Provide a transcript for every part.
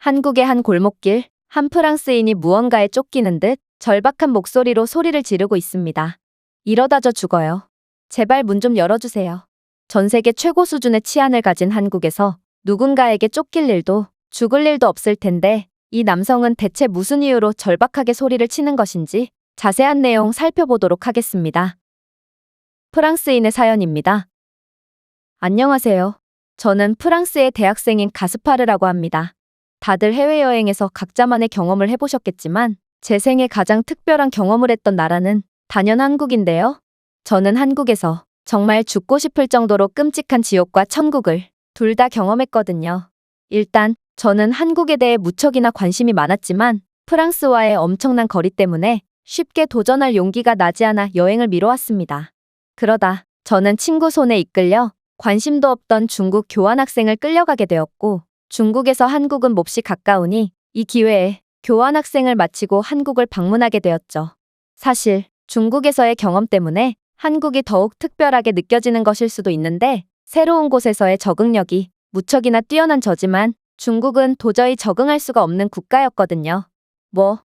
한국의 한 골목길, 한 프랑스인이 무언가에 쫓기는 듯 절박한 목소리로 소리를 지르고 있습니다. 이러다 저 죽어요. 제발 문 좀 열어주세요. 전 세계 최고 수준의 치안을 가진 한국에서 누군가에게 쫓길 일도 죽을 일도 없을 텐데 이 남성은 대체 무슨 이유로 절박하게 소리를 치는 것인지 자세한 내용 살펴보도록 하겠습니다. 프랑스인의 사연입니다. 안녕하세요. 저는 프랑스의 대학생인 가스파르라고 합니다. 다들 해외여행에서 각자만의 경험을 해보셨겠지만 제 생에 가장 특별한 경험을 했던 나라는 단연 한국인데요. 저는 한국에서 정말 죽고 싶을 정도로 끔찍한 지옥과 천국을 둘 다 경험했거든요. 일단 저는 한국에 대해 무척이나 관심이 많았지만 프랑스와의 엄청난 거리 때문에 쉽게 도전할 용기가 나지 않아 여행을 미뤄왔습니다. 그러다 저는 친구 손에 이끌려 관심도 없던 중국 교환학생을 끌려가게 되었고 중국에서 한국은 몹시 가까우니 이 기회에 교환학생을 마치고 한국을 방문하게 되었죠. 사실 중국에서의 경험 때문에 한국이 더욱 특별하게 느껴지는 것일 수도 있는데 새로운 곳에서의 적응력이 무척이나 뛰어난 저지만 중국은 도저히 적응할 수가 없는 국가였거든요.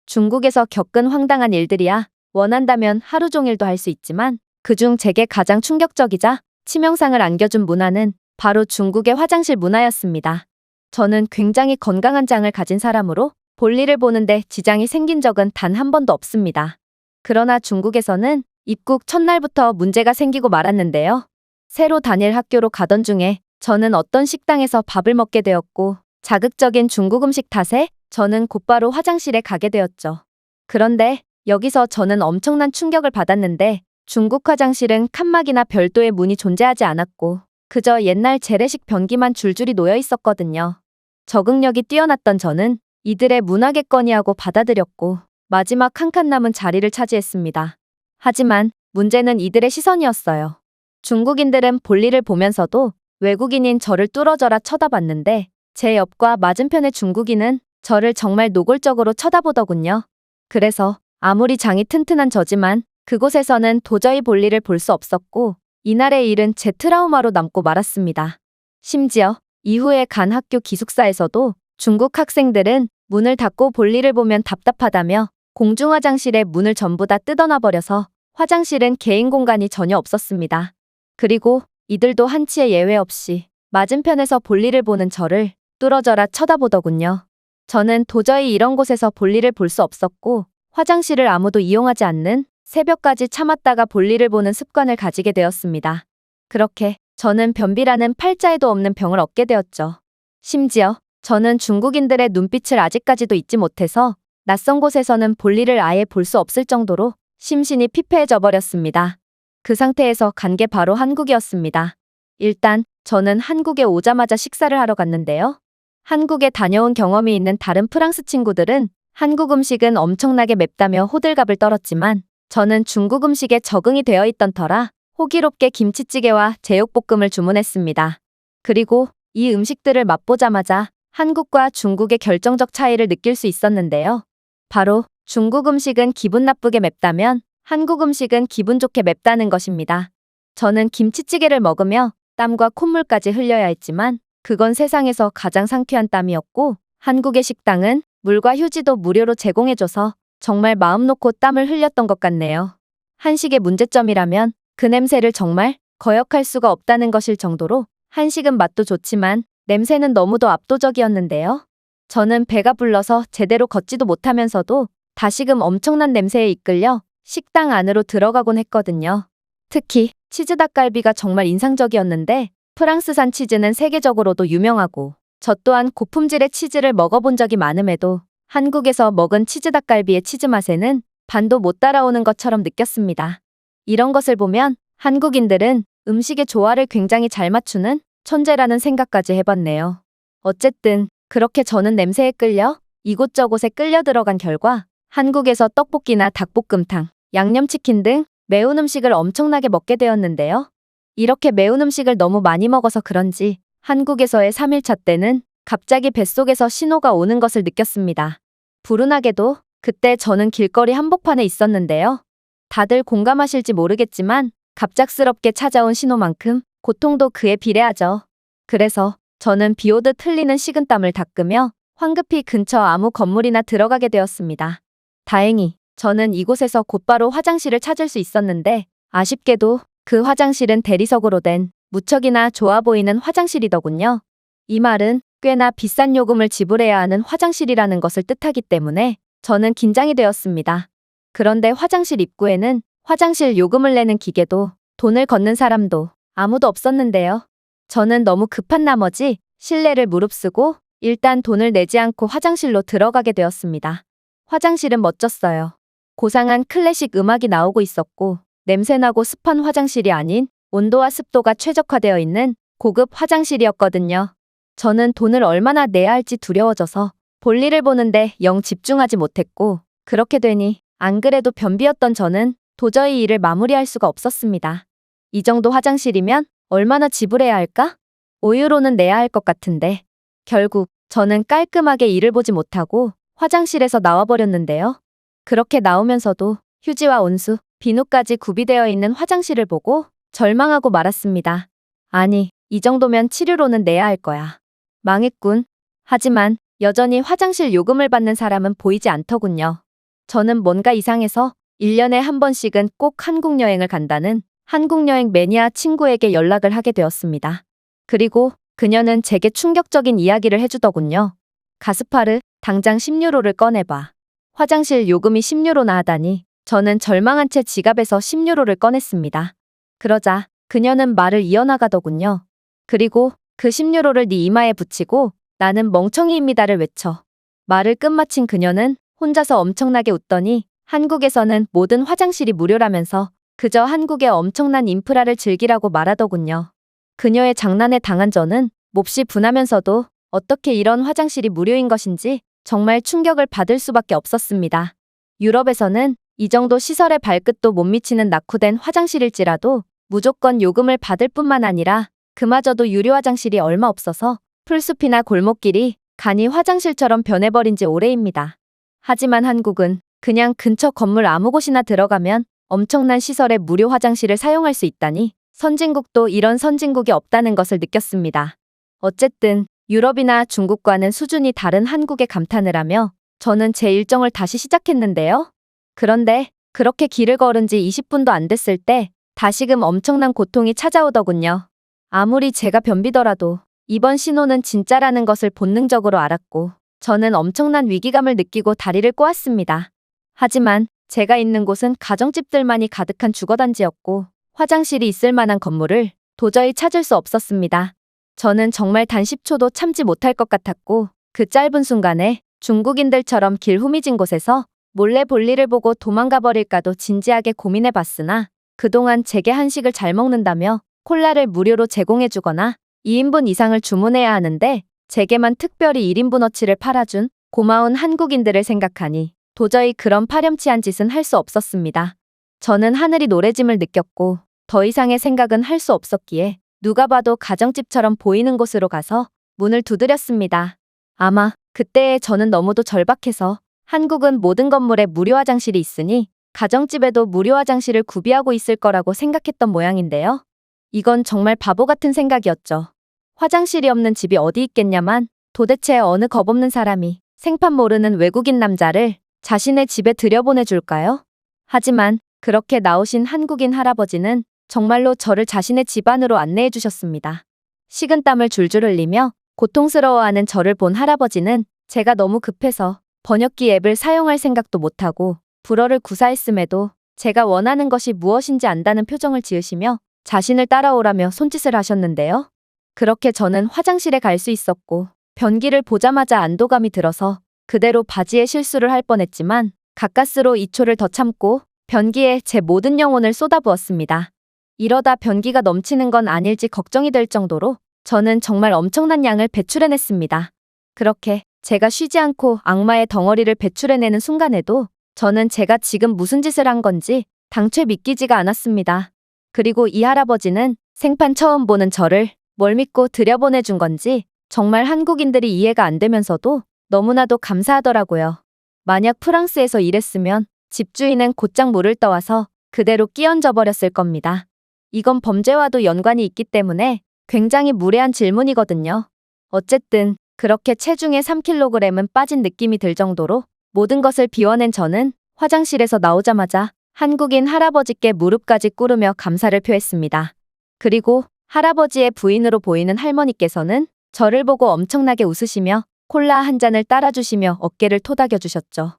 중국에서 겪은 황당한 일들이야 원한다면 하루 종일도 할 수 있지만 그중 제게 가장 충격적이자 치명상을 안겨준 문화는 바로 중국의 화장실 문화였습니다. 저는 굉장히 건강한 장을 가진 사람으로 볼일을 보는데 지장이 생긴 적은 단 한 번도 없습니다. 그러나 중국에서는 입국 첫날부터 문제가 생기고 말았는데요. 새로 다닐 학교로 가던 중에 저는 어떤 식당에서 밥을 먹게 되었고 자극적인 중국 음식 탓에 저는 곧바로 화장실에 가게 되었죠. 그런데 여기서 저는 엄청난 충격을 받았는데 중국 화장실은 칸막이나 별도의 문이 존재하지 않았고 그저 옛날 재래식 변기만 줄줄이 놓여 있었거든요. 적응력이 뛰어났던 저는 이들의 문화겠거니하고 받아들였고 마지막 한 칸 남은 자리를 차지했습니다. 하지만 문제는 이들의 시선이었어요. 중국인들은 볼일을 보면서도 외국인인 저를 뚫어져라 쳐다봤는데 제 옆과 맞은편의 중국인은 저를 정말 노골적으로 쳐다보더군요. 그래서 아무리 장이 튼튼한 저지만 그곳에서는 도저히 볼일을 볼 수 없었고 이날의 일은 제 트라우마로 남고 말았습니다. 심지어 이후에 간 학교 기숙사에서도 중국 학생들은 문을 닫고 볼일을 보면 답답하다며 공중화장실의 문을 전부 다 뜯어놔버려서 화장실은 개인 공간이 전혀 없었습니다. 그리고 이들도 한치의 예외 없이 맞은편에서 볼일을 보는 저를 뚫어져라 쳐다보더군요. 저는 도저히 이런 곳에서 볼일을 볼 수 없었고 화장실을 아무도 이용하지 않는 새벽까지 참았다가 볼일을 보는 습관을 가지게 되었습니다. 그렇게 저는 변비라는 팔자에도 없는 병을 얻게 되었죠. 심지어 저는 중국인들의 눈빛을 아직까지도 잊지 못해서 낯선 곳에서는 볼일을 아예 볼 수 없을 정도로 심신이 피폐해져 버렸습니다. 그 상태에서 간 게 바로 한국이었습니다. 일단 저는 한국에 오자마자 식사를 하러 갔는데요. 한국에 다녀온 경험이 있는 다른 프랑스 친구들은 한국 음식은 엄청나게 맵다며 호들갑을 떨었지만 저는 중국 음식에 적응이 되어 있던 터라 호기롭게 김치찌개와 제육볶음을 주문했습니다. 그리고 이 음식들을 맛보자마자 한국과 중국의 결정적 차이를 느낄 수 있었는데요. 바로 중국 음식은 기분 나쁘게 맵다면 한국 음식은 기분 좋게 맵다는 것입니다. 저는 김치찌개를 먹으며 땀과 콧물까지 흘려야 했지만 그건 세상에서 가장 상쾌한 땀이었고 한국의 식당은 물과 휴지도 무료로 제공해줘서 정말 마음 놓고 땀을 흘렸던 것 같네요. 한식의 문제점이라면 그 냄새를 정말 거역할 수가 없다는 것일 정도로 한식은 맛도 좋지만 냄새는 너무도 압도적이었는데요. 저는 배가 불러서 제대로 걷지도 못하면서도 다시금 엄청난 냄새에 이끌려 식당 안으로 들어가곤 했거든요. 특히 치즈 닭갈비가 정말 인상적이었는데 프랑스산 치즈는 세계적으로도 유명하고 저 또한 고품질의 치즈를 먹어본 적이 많음에도 한국에서 먹은 치즈 닭갈비의 치즈 맛에는 반도 못 따라오는 것처럼 느꼈습니다. 이런 것을 보면 한국인들은 음식의 조화를 굉장히 잘 맞추는 천재라는 생각까지 해봤네요. 어쨌든 그렇게 저는 냄새에 끌려 이곳저곳에 끌려 들어간 결과 한국에서 떡볶이나 닭볶음탕, 양념치킨 등 매운 음식을 엄청나게 먹게 되었는데요. 이렇게 매운 음식을 너무 많이 먹어서 그런지 한국에서의 3일차 때는 갑자기 뱃속에서 신호가 오는 것을 느꼈습니다. 불운하게도 그때 저는 길거리 한복판에 있었는데요. 다들 공감하실지 모르겠지만 갑작스럽게 찾아온 신호만큼 고통도 그에 비례하죠. 그래서 저는 비오듯 흘리는 식은땀을 닦으며 황급히 근처 아무 건물이나 들어가게 되었습니다. 다행히 저는 이곳에서 곧바로 화장실을 찾을 수 있었는데 아쉽게도 그 화장실은 대리석으로 된 무척이나 좋아 보이는 화장실이더군요. 이 말은 꽤나 비싼 요금을 지불해야 하는 화장실이라는 것을 뜻하기 때문에 저는 긴장이 되었습니다. 그런데 화장실 입구에는 화장실 요금을 내는 기계도 돈을 걷는 사람도 아무도 없었는데요. 저는 너무 급한 나머지 실례를 무릅쓰고 일단 돈을 내지 않고 화장실로 들어가게 되었습니다. 화장실은 멋졌어요. 고상한 클래식 음악이 나오고 있었고 냄새나고 습한 화장실이 아닌 온도와 습도가 최적화되어 있는 고급 화장실이었거든요. 저는 돈을 얼마나 내야 할지 두려워져서 볼일을 보는데 영 집중하지 못했고 그렇게 되니 안 그래도 변비였던 저는 도저히 일을 마무리할 수가 없었습니다. 이 정도 화장실이면 얼마나 지불해야 할까? 5유로는 내야 할 것 같은데 결국 저는 깔끔하게 일을 보지 못하고 화장실에서 나와버렸는데요. 그렇게 나오면서도 휴지와 온수, 비누까지 구비되어 있는 화장실을 보고 절망하고 말았습니다. 아니, 이 정도면 7유로는 내야 할 거야. 망했군. 하지만 여전히 화장실 요금을 받는 사람은 보이지 않더군요. 저는 뭔가 이상해서 1년에 한 번씩은 꼭 한국 여행을 간다는 한국여행 매니아 친구에게 연락을 하게 되었습니다. 그리고 그녀는 제게 충격적인 이야기를 해주더군요. 가스파르, 당장 10유로를 꺼내봐. 화장실 요금이 10유로나 하다니 저는 절망한 채 지갑에서 10유로를 꺼냈습니다. 그러자 그녀는 말을 이어나가더군요. 그리고 그 10유로를 네 이마에 붙이고 나는 멍청이입니다를 외쳐. 말을 끝마친 그녀는 혼자서 엄청나게 웃더니 한국에서는 모든 화장실이 무료라면서 그저 한국의 엄청난 인프라를 즐기라고 말하더군요. 그녀의 장난에 당한 저는 몹시 분하면서도 어떻게 이런 화장실이 무료인 것인지 정말 충격을 받을 수밖에 없었습니다. 유럽에서는 이 정도 시설에 발끝도 못 미치는 낙후된 화장실일지라도 무조건 요금을 받을 뿐만 아니라 그마저도 유료 화장실이 얼마 없어서 풀숲이나 골목길이 간이 화장실처럼 변해버린 지 오래입니다. 하지만 한국은 그냥 근처 건물 아무 곳이나 들어가면 엄청난 시설의 무료 화장실을 사용할 수 있다니 선진국도 이런 선진국이 없다는 것을 느꼈습니다. 어쨌든 유럽이나 중국과는 수준이 다른 한국에 감탄을 하며 저는 제 일정을 다시 시작했는데요. 그런데 그렇게 길을 걸은 지 20분도 안 됐을 때 다시금 엄청난 고통이 찾아오더군요. 아무리 제가 변비더라도 이번 신호는 진짜라는 것을 본능적으로 알았고 저는 엄청난 위기감을 느끼고 다리를 꼬았습니다. 하지만 제가 있는 곳은 가정집들만이 가득한 주거단지였고 화장실이 있을 만한 건물을 도저히 찾을 수 없었습니다. 저는 정말 단 10초도 참지 못할 것 같았고 그 짧은 순간에 중국인들처럼 길 후미진 곳에서 몰래 볼일을 보고 도망가 버릴까도 진지하게 고민해 봤으나 그동안 제게 한식을 잘 먹는다며 콜라를 무료로 제공해주거나 2인분 이상을 주문해야 하는데 제게만 특별히 1인분어치를 팔아준 고마운 한국인들을 생각하니 도저히 그런 파렴치한 짓은 할 수 없었습니다. 저는 하늘이 노래짐을 느꼈고 더 이상의 생각은 할 수 없었기에 누가 봐도 가정집처럼 보이는 곳으로 가서 문을 두드렸습니다. 아마 그때의 저는 너무도 절박해서 한국은 모든 건물에 무료 화장실이 있으니 가정집에도 무료 화장실을 구비하고 있을 거라고 생각했던 모양인데요. 이건 정말 바보 같은 생각이었죠. 화장실이 없는 집이 어디 있겠냐만 도대체 어느 겁없는 사람이 생판 모르는 외국인 남자를 자신의 집에 들여보내줄까요? 하지만 그렇게 나오신 한국인 할아버지는 정말로 저를 자신의 집 안으로 안내해 주셨습니다. 식은땀을 줄줄 흘리며 고통스러워하는 저를 본 할아버지는 제가 너무 급해서 번역기 앱을 사용할 생각도 못하고 불어를 구사했음에도 제가 원하는 것이 무엇인지 안다는 표정을 지으시며 자신을 따라오라며 손짓을 하셨는데요. 그렇게 저는 화장실에 갈 수 있었고 변기를 보자마자 안도감이 들어서 그대로 바지에 실수를 할 뻔했지만 가까스로 2초를 더 참고 변기에 제 모든 영혼을 쏟아부었습니다. 이러다 변기가 넘치는 건 아닐지 걱정이 될 정도로 저는 정말 엄청난 양을 배출해냈습니다. 그렇게 제가 쉬지 않고 악마의 덩어리를 배출해내는 순간에도 저는 제가 지금 무슨 짓을 한 건지 당최 믿기지가 않았습니다. 그리고 이 할아버지는 생판 처음 보는 저를 뭘 믿고 들여보내준 건지 정말 한국인들이 이해가 안 되면서도 너무나도 감사하더라고요. 만약 프랑스에서 일했으면 집주인은 곧장 물을 떠와서 그대로 끼얹어 버렸을 겁니다. 이건 범죄와도 연관이 있기 때문에 굉장히 무례한 질문이거든요. 어쨌든 그렇게 체중의 3kg은 빠진 느낌이 들 정도로 모든 것을 비워낸 저는 화장실에서 나오자마자 한국인 할아버지께 무릎까지 꿇으며 감사를 표했습니다. 그리고 할아버지의 부인으로 보이는 할머니께서는 저를 보고 엄청나게 웃으시며 콜라 한 잔을 따라주시며 어깨를 토닥여 주셨죠.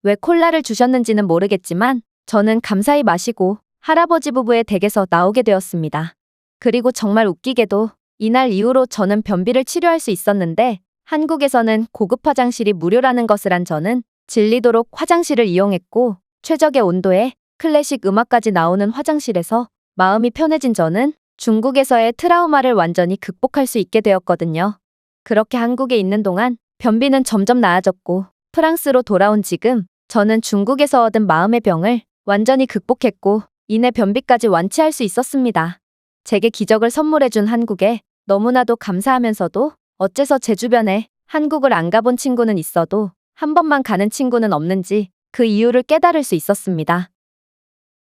왜 콜라를 주셨는지는 모르겠지만 저는 감사히 마시고 할아버지 부부의 댁에서 나오게 되었습니다. 그리고 정말 웃기게도 이날 이후로 저는 변비를 치료할 수 있었는데 한국에서는 고급 화장실이 무료라는 것을 안 저는 질리도록 화장실을 이용했고 최적의 온도에 클래식 음악까지 나오는 화장실에서 마음이 편해진 저는 중국에서의 트라우마를 완전히 극복할 수 있게 되었거든요. 그렇게 한국에 있는 동안 변비는 점점 나아졌고 프랑스로 돌아온 지금 저는 중국에서 얻은 마음의 병을 완전히 극복했고 이내 변비까지 완치할 수 있었습니다. 제게 기적을 선물해준 한국에 너무나도 감사하면서도 어째서 제 주변에 한국을 안 가본 친구는 있어도 한 번만 가는 친구는 없는지 그 이유를 깨달을 수 있었습니다.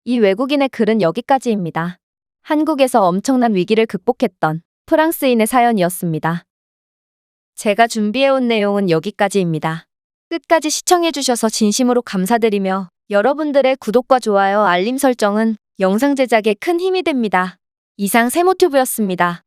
이 외국인의 글은 여기까지입니다. 한국에서 엄청난 위기를 극복했던 프랑스인의 사연이었습니다. 제가 준비해온 내용은 여기까지입니다. 끝까지 시청해주셔서 진심으로 감사드리며 여러분들의 구독과 좋아요, 알림 설정은 영상 제작에 큰 힘이 됩니다. 이상 세모튜브였습니다.